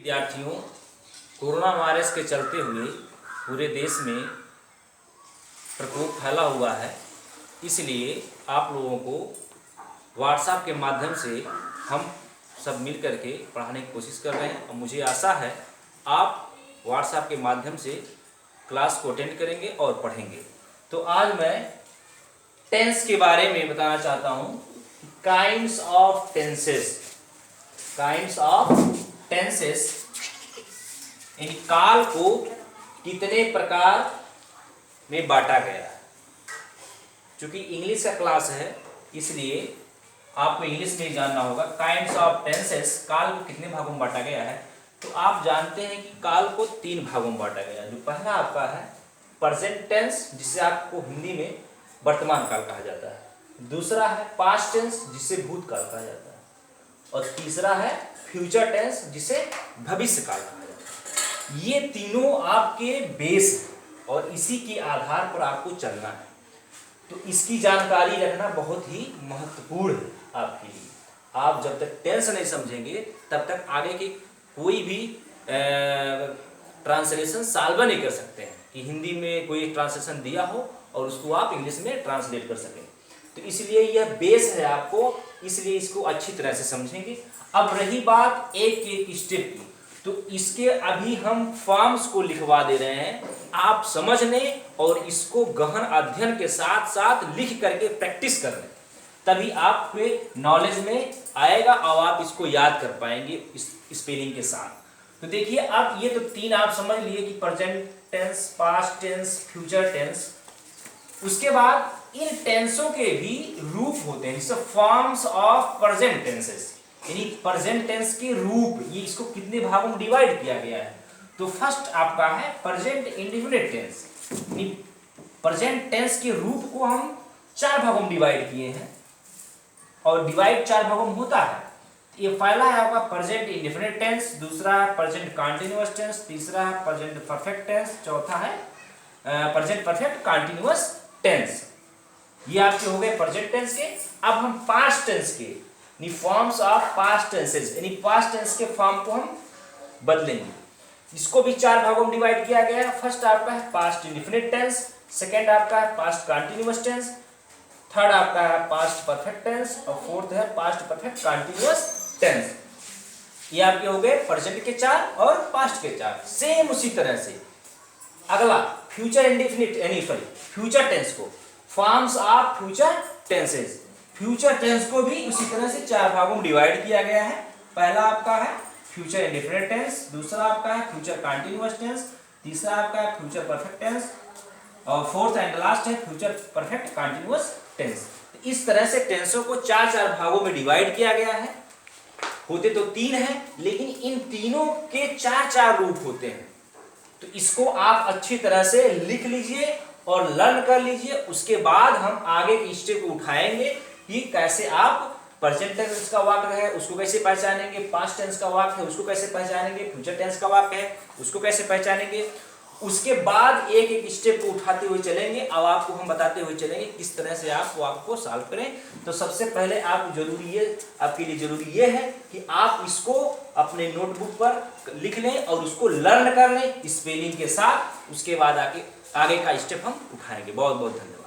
विद्यार्थियों, corona virus के चलते हुए पूरे देश में प्रकोप फैला हुआ है। इसलिए आप लोगों को व्हाट्सएप के माध्यम से हम सब मिल कर के पढ़ाने की कोशिश कर रहे हैं और मुझे आशा है आप व्हाट्सएप के माध्यम से क्लास को अटेंड करेंगे और पढ़ेंगे। तो आज मैं टेंस के बारे में बताना चाहता हूँ। Kinds of tenses, kinds of tenses, इन काल को कितने प्रकार में बांटा गया है। चूंकि इंग्लिश का क्लास है इसलिए आपको इंग्लिश में जानना होगा। काइंड्स ऑफ टेंसेस, काल को कितने भागों में बांटा गया है। तो आप जानते हैं कि काल को 3 भागों में बांटा गया है। जो पहला आपका है प्रेजेंट टेंस, जिसे आपको हिंदी में वर्तमान काल कहा जाता है। दूसरा है पास्ट टेंस, जिसे भूतकाल कहा जाता है। और तीसरा है फ्यूचर टेंस, जिसे भविष्य काल कहा जाता है। ये तीनों आपके बेस हैं और इसी के आधार पर आपको चलना है। तो इसकी जानकारी रखना बहुत ही महत्वपूर्ण है आपके लिए। आप जब तक टेंस नहीं समझेंगे तब तक आगे की कोई भी ट्रांसलेशन सॉल्व नहीं कर सकते हैं कि हिंदी में कोई ट्रांसलेशन दिया हो और उसको आप इंग्लिश में ट्रांसलेट कर सकें। तो इसलिए यह बेस है आपको, इसलिए इसको अच्छी तरह से समझेंगे। अब रही बात एक एक स्टेप की, तो इसके अभी हम फॉर्म्स को लिखवा दे रहे हैं। आप समझ लें और इसको गहन अध्ययन के साथ साथ लिख करके प्रैक्टिस कर लें, तभी आपके नॉलेज में आएगा और आप इसको याद कर पाएंगे स्पेलिंग के साथ। तो देखिए, अब ये तो 3 आप समझ लिए कि present tense, past tense, future tense. उसके बाद इन टेंसों के भी रूप होते हैं, जैसे फॉर्म्स ऑफ प्रेजेंट टेंसेस, यानी प्रेजेंट टेंस के रूप। ये इसको कितने भागों में डिवाइड किया गया है। तो फर्स्ट आपका है present indefinite tense. Present tense के रूप को हम 4 भागों में डिवाइड किए हैं और डिवाइड 4 भागों में होता है। ये पहला है आपका प्रेजेंट इंडेफिनिट टेंस, दूसरा है प्रेजेंट कंटीन्यूअस टेंस, तीसरा है प्रेजेंट परफेक्ट टेंस, चौथा है प्रेजेंट परफेक्ट कंटीन्यूअस टेंस। ये आपके हो गए प्रेजेंट टेंस के। अब हम पास्ट टेंस के फॉर्म्स ऑफ पास्ट टेंसेस, यानी पास्ट टेंस के फॉर्म को हम बदलेंगे। इसको भी 4 भागों में डिवाइड किया गया है। फर्स्ट आपका है पास्ट इंडेफिनिट टेंस, सेकंड आपका है पास्ट कंटीन्यूअस टेंस, थर्ड आपका है पास्ट परफेक्ट टेंस और फोर्थ है पास्ट परफेक्ट कंटीन्यूअस टेंस। ये आपके हो गए प्रेजेंट के 4 और पास्ट के 4। सेम उसी तरह से अगला फ्यूचर इंडेफिनिट, यानी सॉरी फ्यूचर टेंस को, forms of future tenses. Future tense को भी उसी तरह से 4 भागों में डिवाइड किया गया है। पहला आपका है फ्यूचर इंडेफिनिट टेंस, दूसरा आपका है फ्यूचर कंटीन्यूअस टेंस, तीसरा आपका है फ्यूचर परफेक्ट टेंस और फोर्थ एंड लास्ट है फ्यूचर परफेक्ट कंटीन्यूअस टेंस। इस तरह से टेंसों को 4 भागों में डिवाइड किया गया है। होते तो 3 हैं, लेकिन इन तीनों के 4 रूप होते हैं। तो इसको आप अच्छी तरह से लिख लीजिए और लर्न कर लीजिए। उसके बाद हम आगे के स्टेप को उठाएंगे कि कैसे आप प्रेजेंट टेंस का वाक्य है उसको कैसे पहचानेंगे, पास्ट टेंस का वाक्य है उसको कैसे पहचानेंगे, फ्यूचर टेंस का वाक्य है उसको कैसे पहचानेंगे। उसके बाद एक एक स्टेप को उठाते हुए चलेंगे और आपको हम बताते हुए चलेंगे किस तरह से आप वाक्य को सॉल्व करें। तो सबसे पहले आपके लिए जरूरी ये है कि आप इसको अपने नोटबुक पर लिख लें और उसको लर्न कर लें स्पेलिंग के साथ। उसके बाद आगे का स्टेप हम उठाएंगे। बहुत बहुत धन्यवाद।